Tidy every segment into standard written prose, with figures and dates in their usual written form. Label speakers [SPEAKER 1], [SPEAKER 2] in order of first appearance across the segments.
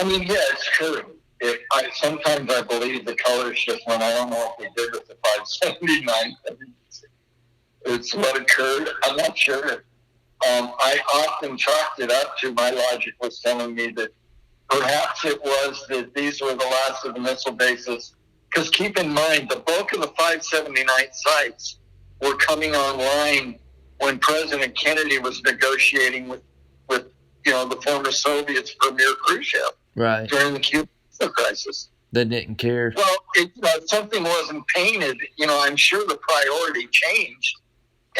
[SPEAKER 1] I mean, yeah, it's true. Sometimes I believe the colors just went. I don't know if they did with the 579. It's what occurred. I'm not sure. I often chalked it up to my logic was telling me that perhaps it was that these were the last of the missile bases. Because keep in mind, the bulk of the 579 sites were coming online when President Kennedy was negotiating with the former Soviets' premier Khrushchev during the Cuban Missile Crisis.
[SPEAKER 2] They didn't care.
[SPEAKER 1] Well, if something wasn't painted, I'm sure the priority changed.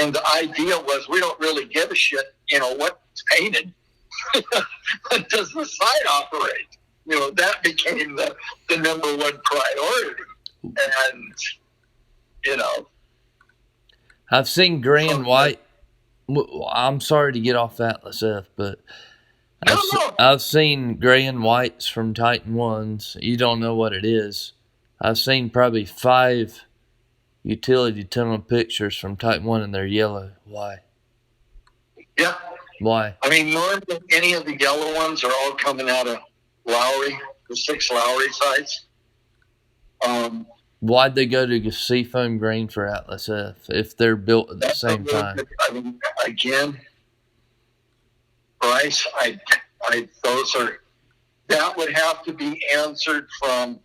[SPEAKER 1] And the idea was, we don't really give a shit, what's painted. Does the site operate? That became the number one priority. And,
[SPEAKER 2] I've seen gray and white. I'm sorry to get off Atlas F, but I've seen gray and whites from Titan 1s. You don't know what it is. I've seen probably 5 utility tunnel pictures from Titan 1 and they're yellow. Why?
[SPEAKER 1] Yeah.
[SPEAKER 2] Why?
[SPEAKER 1] I mean, more than any of the yellow ones are all coming out of Lowry, the 6 Lowry sites.
[SPEAKER 2] Why'd they go to seafoam green for Atlas F if they're built at the same time?
[SPEAKER 1] I mean, again, Bryce, that would have to be answered from.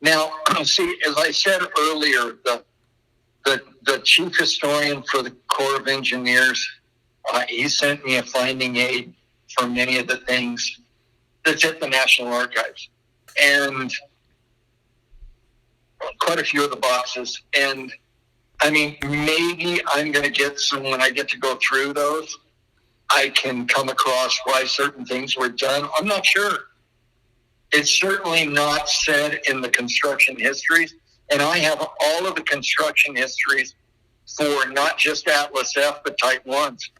[SPEAKER 1] Now, see, as I said earlier, the chief historian for the Corps of Engineers, he sent me a finding aid for many of the things that's at the National Archives. And quite a few of the boxes. And, I mean, maybe I'm going to get some, when I get to go through those, I can come across why certain things were done. I'm not sure. It's certainly not said in the construction histories. And I have all of the construction histories for not just Atlas F, but Type 1s.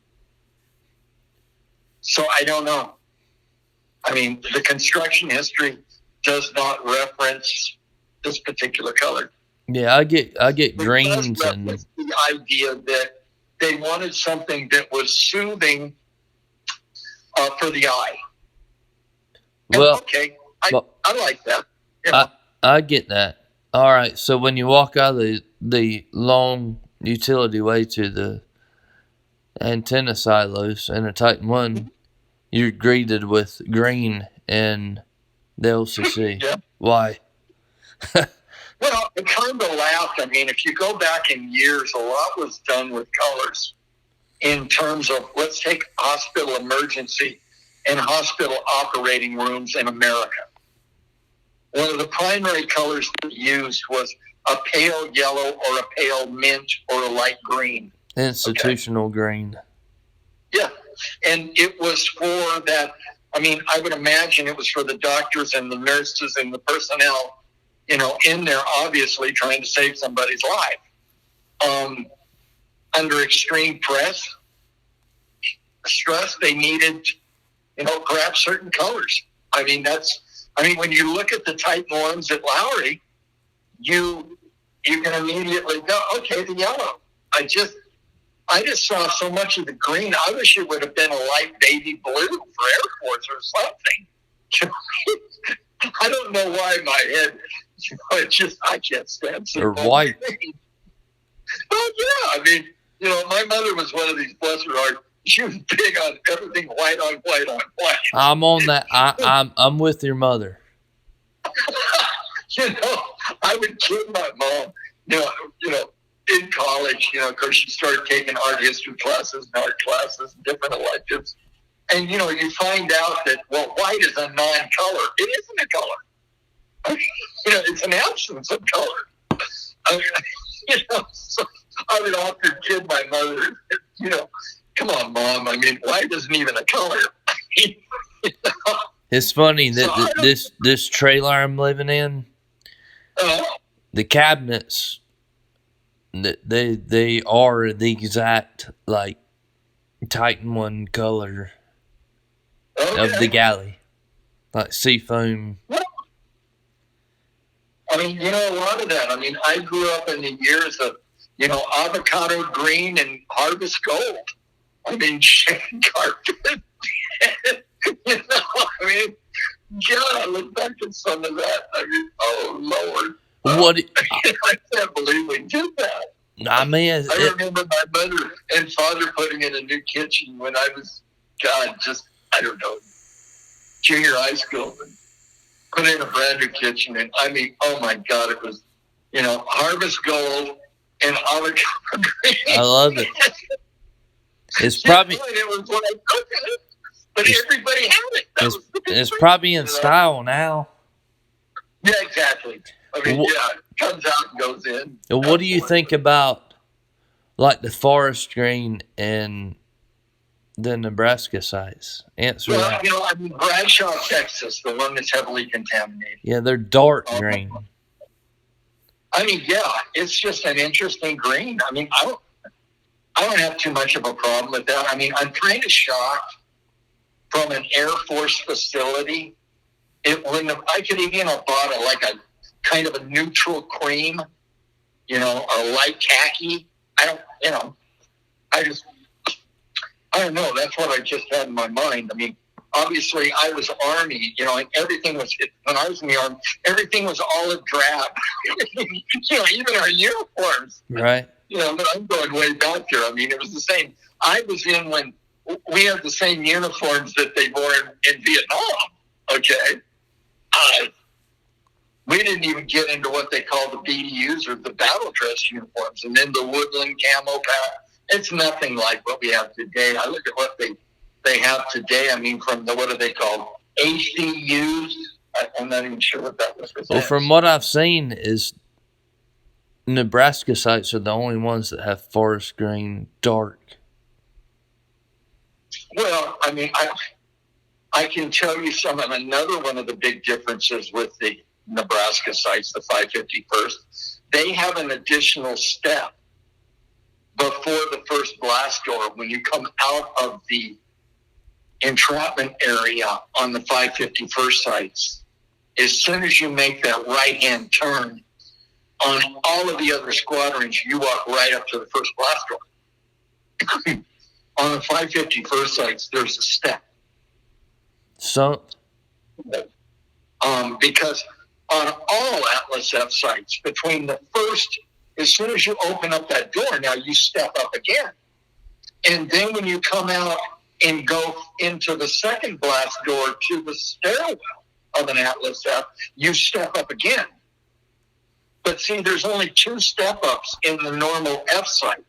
[SPEAKER 1] So I don't know. I mean, the construction history does not reference this particular color.
[SPEAKER 2] Yeah, I get greens and
[SPEAKER 1] the idea that they wanted something that was soothing for the eye. And
[SPEAKER 2] well,
[SPEAKER 1] okay, I like that.
[SPEAKER 2] I get that. All right, so when you walk out of the long utility way to the antenna silos in a Titan 1, you're greeted with green and the LCC.
[SPEAKER 1] Yeah.
[SPEAKER 2] Why?
[SPEAKER 1] Well, I kind of laughed. I mean, if you go back in years, a lot was done with colors in terms of, let's take hospital emergency and hospital operating rooms in America. One of the primary colors that used was a pale yellow or a pale mint or a light green.
[SPEAKER 2] Institutional green.
[SPEAKER 1] Yeah, and it was for that. I mean, I would imagine it was for the doctors and the nurses and the personnel, in there, obviously trying to save somebody's life. Under extreme stress, they needed, perhaps certain colors. I mean, when you look at the Titan 1s at Lowry, you can immediately go, okay, the yellow. I just saw so much of the green. I wish it would have been a light baby blue for Air Force or something. I don't know why in my head, I can't stand it.
[SPEAKER 2] Or white.
[SPEAKER 1] Well, yeah, I mean, my mother was one of these bless her heart. She was big on everything white on white on white.
[SPEAKER 2] I'm on that. I'm with your mother.
[SPEAKER 1] I would kid my mom. In college, of course, she started taking art history classes and art classes and different electives. And, you find out that, white is a non-color. It isn't a color. It's an absence of color. So I would often kid my mother, come on, Mom. I mean, white isn't even a color.
[SPEAKER 2] It's funny that this trailer I'm living in, the cabinets, they are the exact, like, Titan 1 color of the galley. Like seafoam.
[SPEAKER 1] Well, I mean, a lot of that. I mean, I grew up in the years of, avocado green and harvest gold. I mean, shade carpet. I mean, God, I look back at some of that. I mean, oh Lord,
[SPEAKER 2] What?
[SPEAKER 1] I can't believe we did that.
[SPEAKER 2] I mean,
[SPEAKER 1] I remember my mother and father putting in a new kitchen when I was, God, just, I don't know, junior high school, and put in a brand new kitchen. And I mean, oh my God, it was, harvest gold and avocado green.
[SPEAKER 2] I love it. It's probably,
[SPEAKER 1] it was like, okay, but everybody had it.
[SPEAKER 2] It's probably in style now.
[SPEAKER 1] Yeah, exactly. I mean, it comes out and goes in.
[SPEAKER 2] What do you think about like the forest green and the Nebraska sites? Answer that.
[SPEAKER 1] I mean, Bradshaw, Texas, the one that's heavily contaminated.
[SPEAKER 2] Yeah, they're dark green.
[SPEAKER 1] I mean, yeah, it's just an interesting green. I mean, I don't have too much of a problem with that. I mean, I'm kind of shocked from an Air Force facility. I could even have bought a kind of a neutral cream, a light khaki. I don't know. That's what I just had in my mind. I mean, obviously I was Army, and everything was, when I was in the Army, everything was olive drab. Even our uniforms.
[SPEAKER 2] Right.
[SPEAKER 1] But I'm going way back there. I mean, it was the same. I was in when we had the same uniforms that they wore in Vietnam. Okay. We didn't even get into what they call the BDUs or the battle dress uniforms, and then the woodland camo pack. It's nothing like what we have today. I look at what they have today. I mean, from what are they called? ACUs. I'm not even sure what that was.
[SPEAKER 2] Well, from what I've seen is Nebraska sites are the only ones that have forest green dark.
[SPEAKER 1] Well, I mean, I can tell you another one of the big differences with the Nebraska sites, the 551st, they have an additional step before the first blast door when you come out of the entrapment area on the 551st sites. As soon as you make that right-hand turn, on all of the other squadrons, you walk right up to the first blast door. On the 551st sites, there's a step.
[SPEAKER 2] So,
[SPEAKER 1] because on all Atlas F sites, between the first, as soon as you open up that door, now you step up again. And then when you come out and go into the second blast door to the stairwell of an Atlas F, you step up again. But see, there's only 2 step-ups in the normal F site.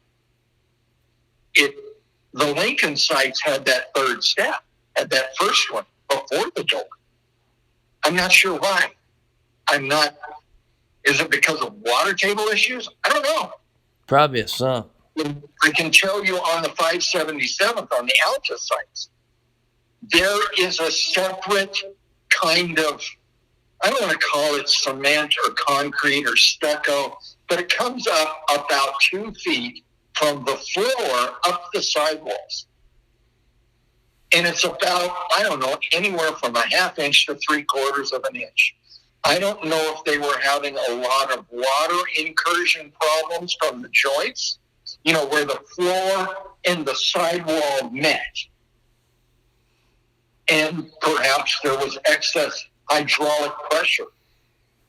[SPEAKER 1] The Lincoln sites had that third step, had that first one before the door. I'm not sure why. Is it because of water table issues? I don't know.
[SPEAKER 2] Probably a sump.
[SPEAKER 1] I can tell you on the 577th, on the Alta sites, there is a separate kind of, I don't want to call it cement or concrete or stucco, but it comes up about 2 feet from the floor up the sidewalls. And it's about, I don't know, anywhere from a ½ inch to 3/4 of an inch. I don't know if they were having a lot of water incursion problems from the joints, where the floor and the sidewall met. And perhaps there was excess hydraulic pressure.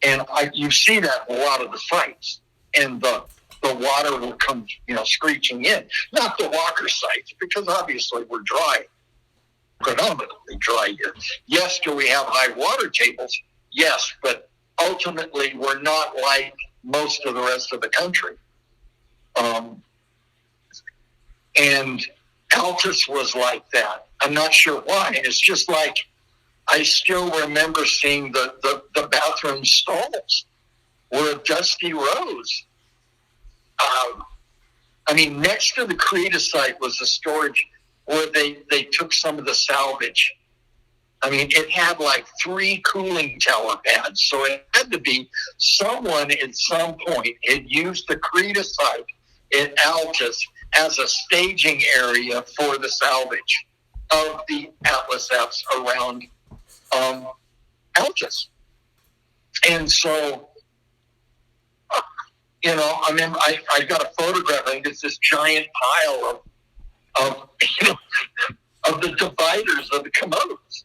[SPEAKER 1] And you see that in a lot of the sites. And the water will come, screeching in. Not the Walker sites, because obviously we're dry, predominantly dry here. Yes, do we have high water tables? Yes, but ultimately we're not like most of the rest of the country. And Altus was like that. I'm not sure why. And it's just like, I still remember seeing the bathroom stalls were a dusty rose. Next to the Creta site was a storage where they took some of the salvage. It had like 3 cooling tower pads. So it had to be someone at some point had used the Creta site in Altus as a staging area for the salvage of the Atlas Fs around Altus. And so, I got a photograph. I think it's this giant pile of the dividers of the commodes,